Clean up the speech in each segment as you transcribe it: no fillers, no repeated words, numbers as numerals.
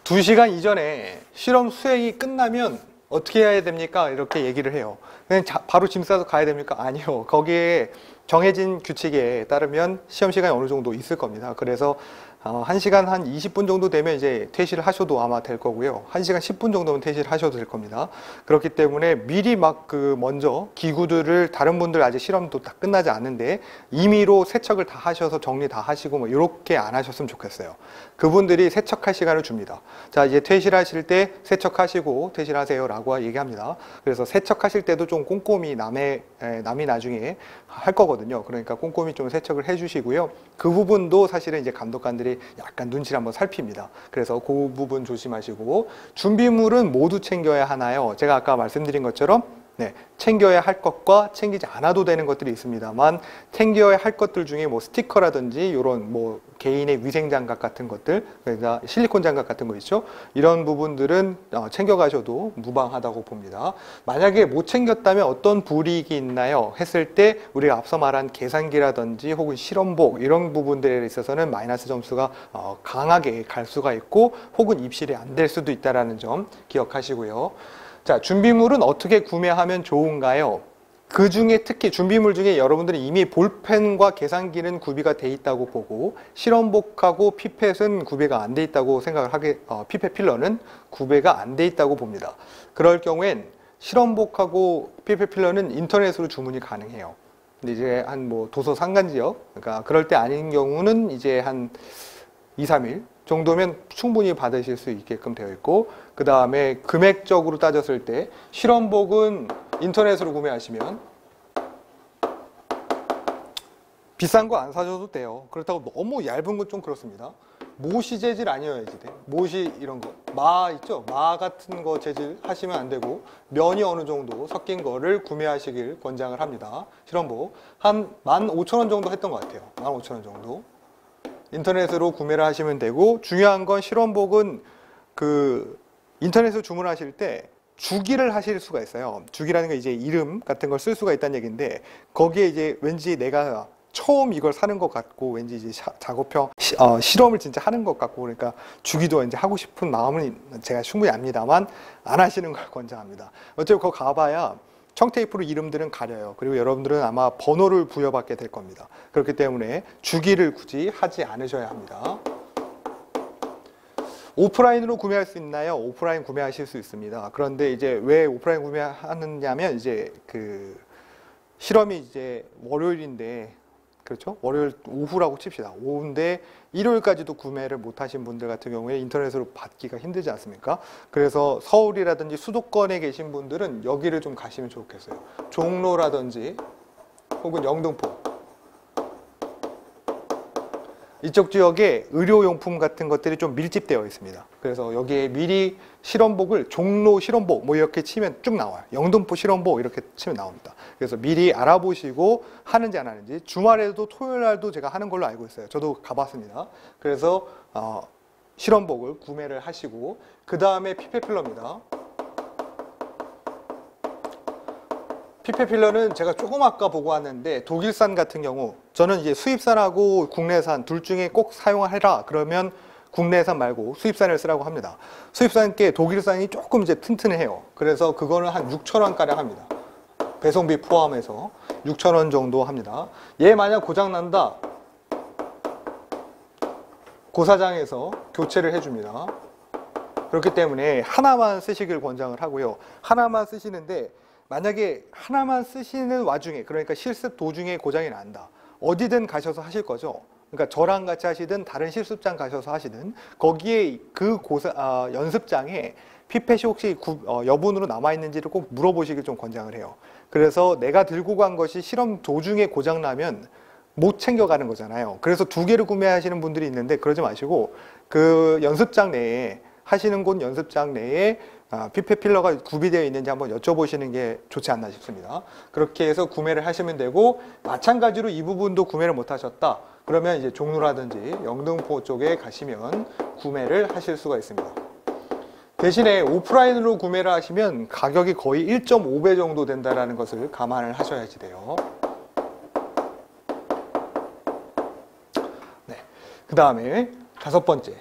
2시간 이전에 실험 수행이 끝나면 어떻게 해야 됩니까? 이렇게 얘기를 해요. 그냥 바로 짐 싸서 가야 됩니까? 아니요. 거기에 정해진 규칙에 따르면 시험 시간이 어느 정도 있을 겁니다. 그래서 1시간 한 20분 정도 되면 이제 퇴실을 하셔도 아마 될 거고요. 1시간 10분 정도면 퇴실을 하셔도 될 겁니다. 그렇기 때문에 미리 막 먼저 기구들을 다른 분들 아직 실험도 다 끝나지 않는데 임의로 세척을 다 하셔서 정리 다 하시고 뭐 이렇게 안 하셨으면 좋겠어요. 그분들이 세척할 시간을 줍니다. 자, 이제 퇴실하실 때 세척하시고 퇴실하세요 라고 얘기합니다. 그래서 세척하실 때도 좀 꼼꼼히 남이 나중에 할 거거든요. 그러니까 꼼꼼히 좀 세척을 해 주시고요. 그 부분도 사실은 이제 감독관들이 약간 눈치를 한번 살핍니다. 그래서 그 부분 조심하시고, 준비물은 모두 챙겨야 하나요? 제가 아까 말씀드린 것처럼 챙겨야 할 것과 챙기지 않아도 되는 것들이 있습니다만, 챙겨야 할 것들 중에 뭐 스티커라든지 이런 뭐 개인의 위생 장갑 같은 것들, 그러니까 실리콘 장갑 같은 거 있죠. 이런 부분들은 챙겨 가셔도 무방하다고 봅니다. 만약에 못 챙겼다면 어떤 불이익이 있나요? 했을 때 우리가 앞서 말한 계산기라든지 혹은 실험복 이런 부분들에 있어서는 마이너스 점수가 강하게 갈 수가 있고, 혹은 입실이 안 될 수도 있다는 점 기억하시고요. 자, 준비물은 어떻게 구매하면 좋은가요? 그 중에 특히 준비물 중에 여러분들이 이미 볼펜과 계산기는 구비가 돼 있다고 보고, 실험복하고 피펫은 구비가 안 돼 있다고 생각을 피펫 필러는 구비가 안 돼 있다고 봅니다. 그럴 경우엔 실험복하고 피펫 필러는 인터넷으로 주문이 가능해요. 근데 이제 한 뭐 도서 상간 지역, 그러니까 그럴 때 아닌 경우는 이제 한 2, 3일 정도면 충분히 받으실 수 있게끔 되어 있고, 그 다음에 금액적으로 따졌을 때 실험복은 인터넷으로 구매하시면 비싼 거 안 사셔도 돼요. 그렇다고 너무 얇은 건 좀 그렇습니다. 모시 재질 아니어야지 돼. 모시 이런 거, 마 있죠? 마 같은 거 재질 하시면 안 되고, 면이 어느 정도 섞인 거를 구매하시길 권장을 합니다. 실험복 한 15,000원 정도 했던 것 같아요. 15,000원 정도 인터넷으로 구매를 하시면 되고, 중요한 건 실험복은 인터넷으로 주문하실 때 주기를 하실 수가 있어요. 주기라는 건 이제 이름 같은 걸 쓸 수가 있다는 얘기인데, 거기에 이제 왠지 내가 처음 이걸 사는 것 같고, 왠지 이제 작업형 실험을 진짜 하는 것 같고, 그러니까 주기도 이제 하고 싶은 마음은 제가 충분히 압니다만 안 하시는 걸 권장합니다. 어차피 그거 가봐야 청테이프로 이름들은 가려요. 그리고 여러분들은 아마 번호를 부여받게 될 겁니다. 그렇기 때문에 주기를 굳이 하지 않으셔야 합니다. 오프라인으로 구매할 수 있나요? 오프라인 구매하실 수 있습니다. 그런데 이제 왜 오프라인 구매하느냐면, 이제 실험이 이제 월요일인데, 그렇죠? 월요일 오후라고 칩시다. 오후인데 일요일까지도 구매를 못 하신 분들 같은 경우에 인터넷으로 받기가 힘들지 않습니까? 그래서 서울이라든지 수도권에 계신 분들은 여기를 좀 가시면 좋겠어요. 종로라든지 혹은 영등포, 이쪽 지역에 의료용품 같은 것들이 좀 밀집되어 있습니다. 그래서 여기에 미리 실험복을 종로 실험복 뭐 이렇게 치면 쭉 나와요. 영등포 실험복 이렇게 치면 나옵니다. 그래서 미리 알아보시고 하는지 안 하는지. 주말에도 토요일 날도 제가 하는 걸로 알고 있어요. 저도 가봤습니다. 그래서 실험복을 구매를 하시고, 그 다음에 피펫 필러입니다. 피펫 필러는 제가 조금 아까 보고 왔는데, 독일산 같은 경우, 저는 이제 수입산하고 국내산 둘 중에 꼭 사용해라 그러면 국내산 말고 수입산을 쓰라고 합니다. 수입산께 독일산이 조금 이제 튼튼해요. 그래서 그거는 한 6,000원 가량 합니다. 배송비 포함해서 6,000원 정도 합니다. 얘 만약 고장 난다, 고사장에서 교체를 해줍니다. 그렇기 때문에 하나만 쓰시길 권장을 하고요. 하나만 쓰시는데, 만약에 하나만 쓰시는 와중에, 그러니까 실습 도중에 고장이 난다, 어디든 가셔서 하실 거죠. 그러니까 저랑 같이 하시든 다른 실습장 가셔서 하시든, 거기에 연습장에 피펫이 혹시 여분으로 남아있는지를 꼭 물어보시길 좀 권장을 해요. 그래서 내가 들고 간 것이 실험 도중에 고장 나면 못 챙겨가는 거잖아요. 그래서 2개를 구매하시는 분들이 있는데, 그러지 마시고 그 연습장 내에, 하시는 곳 연습장 내에 피펫 필러가 구비되어 있는지 한번 여쭤보시는 게 좋지 않나 싶습니다. 그렇게 해서 구매를 하시면 되고, 마찬가지로 이 부분도 구매를 못 하셨다 그러면 이제 종로라든지 영등포 쪽에 가시면 구매를 하실 수가 있습니다. 대신에 오프라인으로 구매를 하시면 가격이 거의 1.5배 정도 된다는 것을 감안을 하셔야지 돼요. 네. 그 다음에 5번째,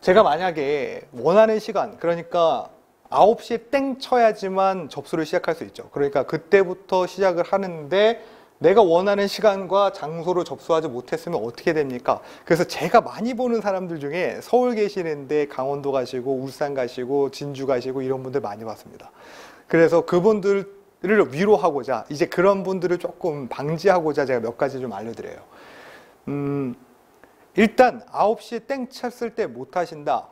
제가 만약에 원하는 시간, 그러니까 9시에 땡 쳐야지만 접수를 시작할 수 있죠. 그러니까 그때부터 시작을 하는데 내가 원하는 시간과 장소로 접수하지 못했으면 어떻게 됩니까? 그래서 제가 많이 보는 사람들 중에 서울 계시는데 강원도 가시고 울산 가시고 진주 가시고 이런 분들 많이 봤습니다. 그래서 그분들을 위로하고자 이제 그런 분들을 조금 방지하고자 제가 몇 가지 좀 알려드려요. 일단 9시에 땡 쳤을 때 못했다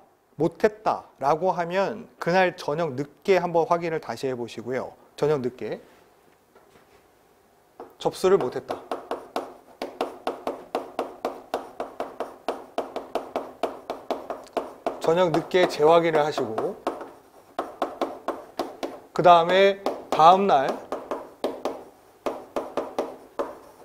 라고 하면 그날 저녁 늦게 한번 확인을 다시 해보시고요. 저녁 늦게 접수를 못했다. 저녁 늦게 재확인을 하시고 그 다음에 다음날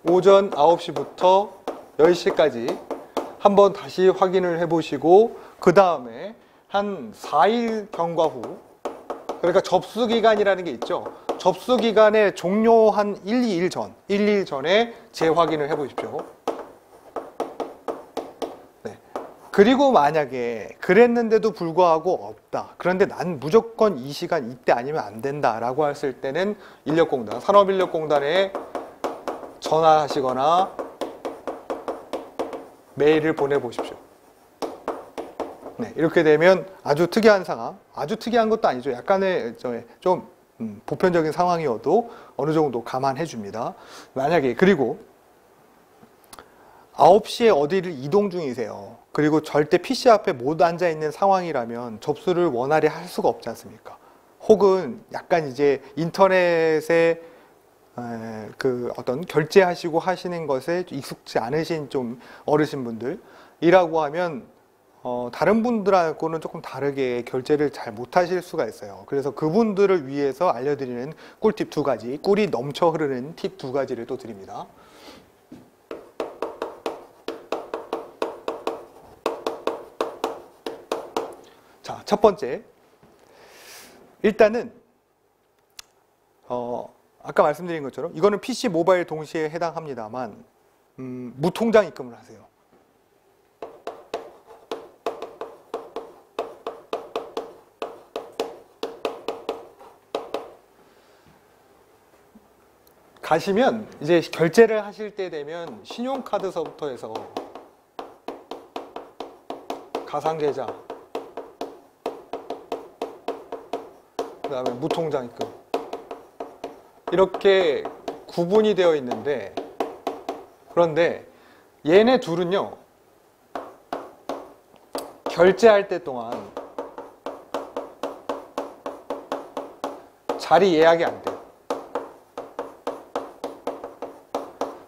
오전 9시부터 10시까지 한번 다시 확인을 해보시고 그 다음에 한 4일 경과 후, 그러니까 접수기간이라는 게 있죠. 접수기간에 종료한 1-2일 전에 재확인을 해보십시오. 네. 그리고 만약에 그랬는데도 불구하고 없다. 그런데 난 무조건 이 시간 이때 아니면 안 된다 라고 했을 때는 인력공단, 산업인력공단에 전화하시거나 메일을 보내보십시오. 네, 이렇게 되면 아주 특이한 상황, 아주 특이한 것도 아니죠. 약간의 좀 보편적인 상황이어도 어느 정도 감안해 줍니다. 만약에 그리고 9시에 어디를 이동 중이세요. 그리고 절대 PC 앞에 못 앉아 있는 상황이라면 접수를 원활히 할 수가 없지 않습니까? 혹은 약간 이제 인터넷에 그 어떤 결제하시고 하시는 것에 익숙지 않으신 좀 어르신분들이라고 하면 다른 분들하고는 조금 다르게 결제를 잘 못하실 수가 있어요. 그래서 그분들을 위해서 알려드리는 꿀팁 2가지, 꿀이 넘쳐 흐르는 팁 2가지를 또 드립니다. 자, 첫 번째, 일단은 아까 말씀드린 것처럼 이거는 PC, 모바일 동시에 해당합니다만 무통장 입금을 하세요. 가시면 이제 결제를 하실 때 되면 신용카드서부터 해서 가상계좌, 그 다음에 무통장 입금 이렇게 구분이 되어 있는데, 그런데 얘네 둘은요 결제할 때 동안 자리 예약이 안 돼요.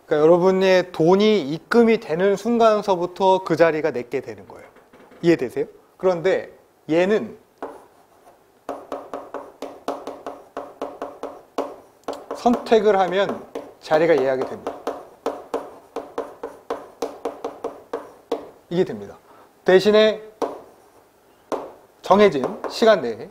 그러니까 여러분의 돈이 입금이 되는 순간서부터 그 자리가 내게 되는 거예요. 이해되세요? 그런데 얘는 선택을 하면 자리가 예약이 됩니다. 이게 됩니다. 대신에 정해진 시간 내에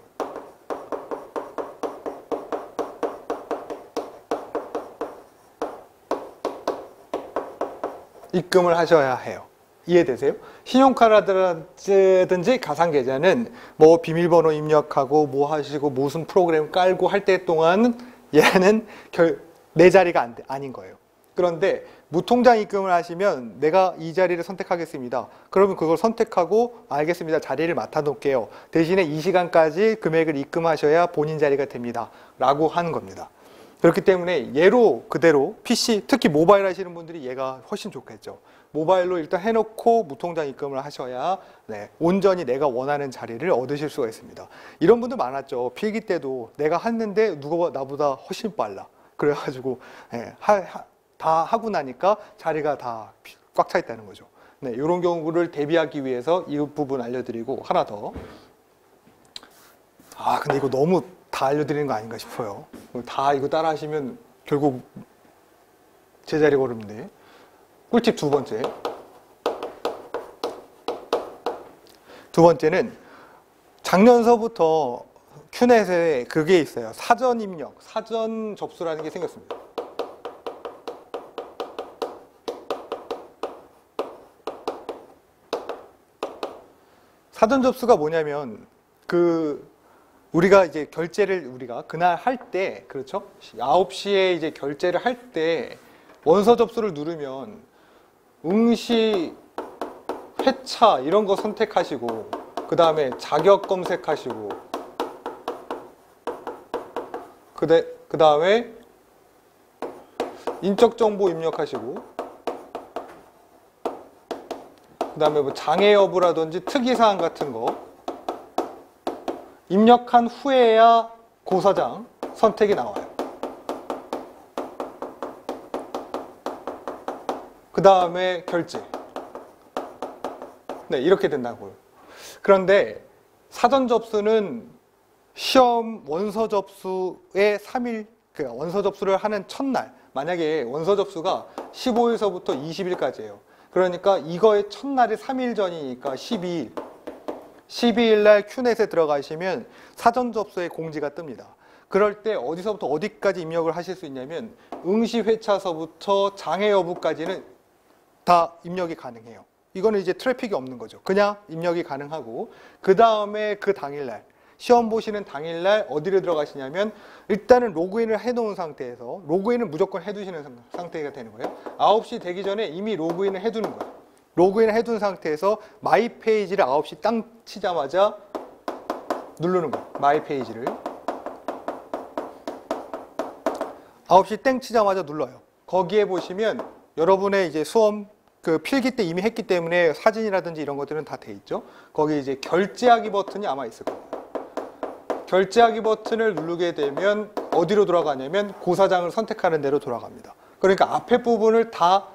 입금을 하셔야 해요. 이해되세요? 신용카드라든지 가상계좌는 뭐 비밀번호 입력하고 뭐 하시고 무슨 프로그램 깔고 할 때 동안 얘는 내 자리가 아닌 거예요. 그런데 무통장 입금을 하시면 내가 이 자리를 선택하겠습니다. 그러면 그걸 선택하고 알겠습니다. 자리를 맡아 놓을게요. 대신에 이 시간까지 금액을 입금하셔야 본인 자리가 됩니다. 라고 하는 겁니다. 그렇기 때문에 얘로 그대로 PC, 특히 모바일 하시는 분들이 얘가 훨씬 좋겠죠. 모바일로 일단 해놓고 무통장 입금을 하셔야 온전히 내가 원하는 자리를 얻으실 수가 있습니다. 이런 분들 많았죠. 필기 때도 내가 했는데 누가 나보다 훨씬 빨라. 그래가지고 다 하고 나니까 자리가 다 꽉 차 있다는 거죠. 네, 이런 경우를 대비하기 위해서 이 부분 알려드리고, 하나 더. 근데 이거 너무 다 알려드리는 거 아닌가 싶어요. 다 이거 따라 하시면 결국 제자리 걸음인데. 꿀팁 2번째. 두 번째는 작년서부터 큐넷에 그게 있어요. 사전 입력, 사전 접수라는 게 생겼습니다. 사전 접수가 뭐냐면 우리가 이제 결제를 우리가 그날 할 때, 그렇죠? 9시에 이제 결제를 할 때 원서 접수를 누르면 응시 회차 이런 거 선택하시고, 그 다음에 자격 검색하시고, 그 다음에 인적 정보 입력하시고, 그 다음에 뭐 장애 여부라든지 특이사항 같은 거 입력한 후에야 고사장 선택이 나와요. 그 다음에 결제. 네, 이렇게 된다고요. 그런데 사전 접수는 시험 원서 접수의 3일, 원서 접수를 하는 첫날, 만약에 원서 접수가 15일서부터 20일까지예요. 그러니까 이거의 첫날이 3일 전이니까 12일. 12일 날 큐넷에 들어가시면 사전 접수의 공지가 뜹니다. 그럴 때 어디서부터 어디까지 입력을 하실 수 있냐면 응시 회차서부터 장애 여부까지는 다 입력이 가능해요. 이거는 이제 트래픽이 없는 거죠. 그냥 입력이 가능하고, 그 다음에 그 당일날, 시험 보시는 당일날 어디를 들어가시냐면 일단은 로그인을 해놓은 상태에서, 로그인은 무조건 해두시는 상태가 되는 거예요. 9시 되기 전에 이미 로그인을 해두는 거예요. 로그인을 해둔 상태에서 마이 페이지를 9시 땅 치자마자 누르는 거예요. 마이 페이지를 9시 땡 치자마자 눌러요. 거기에 보시면 여러분의 이제 수험 필기 때 이미 했기 때문에 사진이라든지 이런 것들은 다 돼 있죠. 거기 이제 결제하기 버튼이 아마 있을 거예요. 결제하기 버튼을 누르게 되면 어디로 돌아가냐면 고사장을 선택하는 대로 돌아갑니다. 그러니까 앞에 부분을 다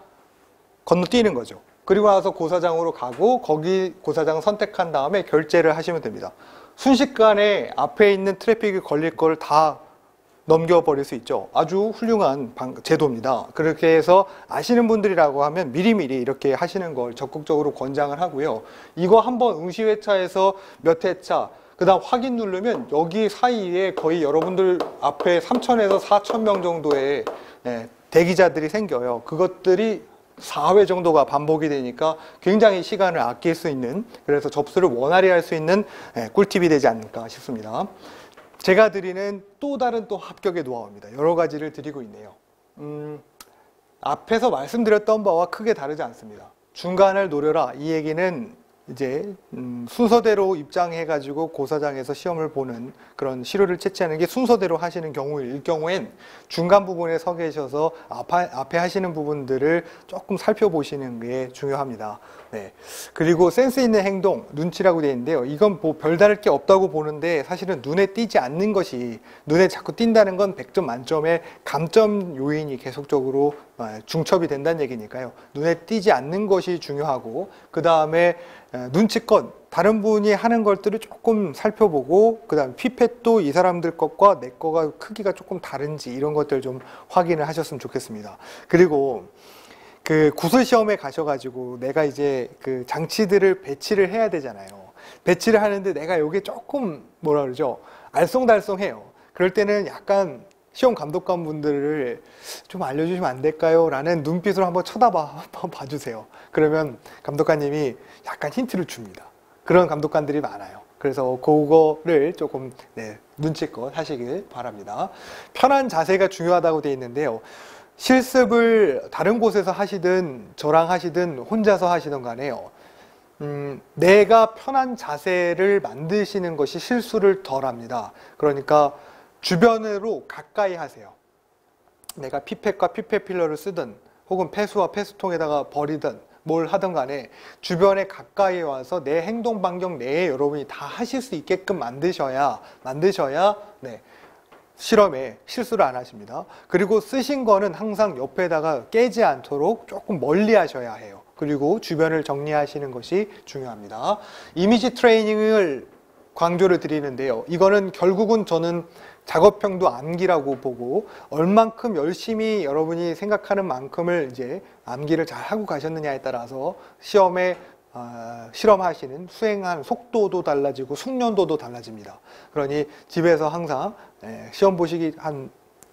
건너뛰는 거죠. 그리고 나서 고사장으로 가고 거기 고사장 선택한 다음에 결제를 하시면 됩니다. 순식간에 앞에 있는 트래픽이 걸릴 걸 다 넘겨버릴 수 있죠. 아주 훌륭한 제도입니다. 그렇게 해서 아시는 분들이라고 하면 미리미리 이렇게 하시는 걸 적극적으로 권장을 하고요. 이거 한번 응시회차에서 몇 회차, 그 다음 확인 누르면 여기 사이에 거의 여러분들 앞에 3,000에서 4,000명 정도의 대기자들이 생겨요. 그것들이 4회 정도가 반복이 되니까 굉장히 시간을 아낄 수 있는, 그래서 접수를 원활히 할 수 있는 꿀팁이 되지 않을까 싶습니다. 제가 드리는 또 다른 또 합격의 노하우입니다. 여러 가지를 드리고 있네요. 앞에서 말씀드렸던 바와 크게 다르지 않습니다. 중간을 노려라. 이 얘기는 이제 순서대로 입장해가지고 고사장에서 시험을 보는 그런 시료를 채취하는 게 순서대로 하시는 경우일 경우엔 중간 부분에 서 계셔서 앞에 하시는 부분들을 조금 살펴보시는 게 중요합니다. 네. 그리고 센스 있는 행동, 눈치라고 되어 있는데요. 이건 뭐 별다를 게 없다고 보는데 사실은 눈에 띄지 않는 것이, 눈에 자꾸 띈다는 건 100점 만점의 감점 요인이 계속적으로 중첩이 된다는 얘기니까요. 눈에 띄지 않는 것이 중요하고, 그 다음에 눈치껏 다른 분이 하는 것들을 조금 살펴보고, 그 다음 피펫도 이 사람들 것과 내 거가 크기가 조금 다른지 이런 것들 좀 확인을 하셨으면 좋겠습니다. 그리고 구술 시험에 가셔가지고 내가 이제 장치들을 배치를 해야 되잖아요. 배치를 하는데 내가 이게 조금 뭐라 그러죠? 알쏭달쏭해요. 그럴 때는 약간 시험 감독관 분들을 좀 알려주시면 안 될까요? 라는 눈빛으로 한번 봐주세요. 그러면 감독관님이 약간 힌트를 줍니다. 그런 감독관들이 많아요. 그래서 그거를 조금 눈치껏 하시길 바랍니다. 편한 자세가 중요하다고 되어 있는데요. 실습을 다른 곳에서 하시든 저랑 하시든 혼자서 하시든 간에요. 내가 편한 자세를 만드시는 것이 실수를 덜 합니다. 그러니까 주변으로 가까이 하세요. 내가 피펫과 피펫 필러를 쓰든 혹은 폐수와 폐수통에다가 버리든 뭘 하든 간에 주변에 가까이 와서 내 행동 반경 내에 여러분이 다 하실 수 있게끔 만드셔야 실험에 실수를 안 하십니다. 그리고 쓰신 거는 항상 옆에다가 깨지 않도록 조금 멀리 하셔야 해요. 그리고 주변을 정리하시는 것이 중요합니다. 이미지 트레이닝을 강조를 드리는데요. 이거는 결국은 저는 작업형도 암기라고 보고, 얼만큼 열심히 여러분이 생각하는 만큼을 이제 암기를 잘 하고 가셨느냐에 따라서 시험에 실험하시는 수행한 속도도 달라지고 숙련도도 달라집니다. 그러니 집에서 항상 시험 보시기 한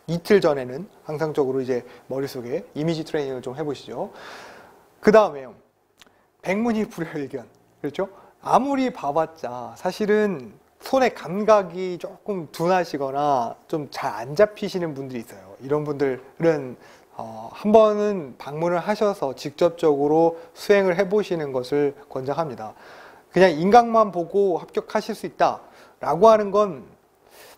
이틀 전에는 항상적으로 이제 머릿속에 이미지 트레이닝을 좀 해보시죠. 그 다음에요. 백문이 불여일견. 그렇죠? 아무리 봐봤자 사실은 손의 감각이 조금 둔하시거나 좀 잘 안 잡히시는 분들이 있어요. 이런 분들은 한 번은 방문을 하셔서 직접적으로 수행을 해보시는 것을 권장합니다. 그냥 인강만 보고 합격하실 수 있다라고 하는 건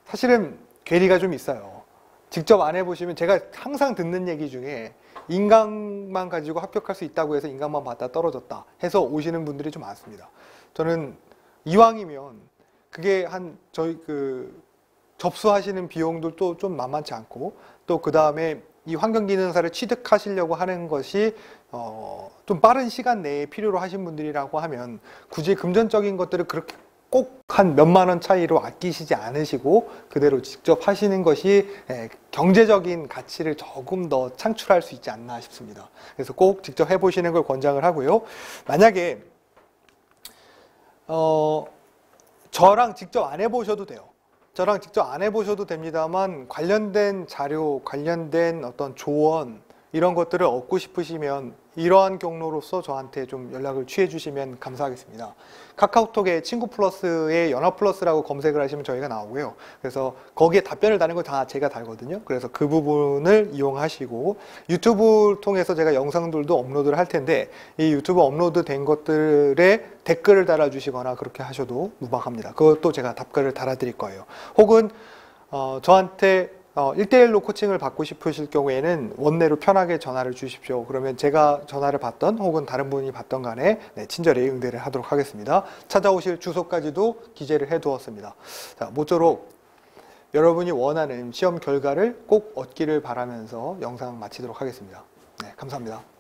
사실은 괴리가 좀 있어요. 직접 안 해보시면, 제가 항상 듣는 얘기 중에 인강만 가지고 합격할 수 있다고 해서 인강만 받다 떨어졌다 해서 오시는 분들이 좀 많습니다. 저는 이왕이면 그게 저희 접수하시는 비용들도 좀 만만치 않고, 또 그 다음에 이 환경기능사를 취득하시려고 하는 것이 좀 빠른 시간 내에 필요로 하신 분들이라고 하면 굳이 금전적인 것들을 그렇게 꼭 한 몇만 원 차이로 아끼시지 않으시고 그대로 직접 하시는 것이 경제적인 가치를 조금 더 창출할 수 있지 않나 싶습니다. 그래서 꼭 직접 해보시는 걸 권장을 하고요. 만약에 저랑 직접 안 해보셔도 돼요. 저랑 직접 안 해보셔도 됩니다만, 관련된 자료, 관련된 어떤 조언 이런 것들을 얻고 싶으시면 이러한 경로로서 저한테 좀 연락을 취해 주시면 감사하겠습니다. 카카오톡에 친구 플러스에 연합 플러스라고 검색을 하시면 저희가 나오고요. 그래서 거기에 답변을 다는 거 다 제가 달거든요. 그래서 그 부분을 이용하시고, 유튜브 통해서 제가 영상들도 업로드를 할 텐데 이 유튜브 업로드 된 것들에 댓글을 달아주시거나 그렇게 하셔도 무방합니다. 그것도 제가 답글을 달아드릴 거예요. 혹은 저한테 1대1로 코칭을 받고 싶으실 경우에는 원내로 편하게 전화를 주십시오. 그러면 제가 전화를 받던 혹은 다른 분이 받던 간에 친절히 응대를 하도록 하겠습니다. 찾아오실 주소까지도 기재를 해 두었습니다. 자, 모쪼록 여러분이 원하는 시험 결과를 꼭 얻기를 바라면서 영상 마치도록 하겠습니다. 네, 감사합니다.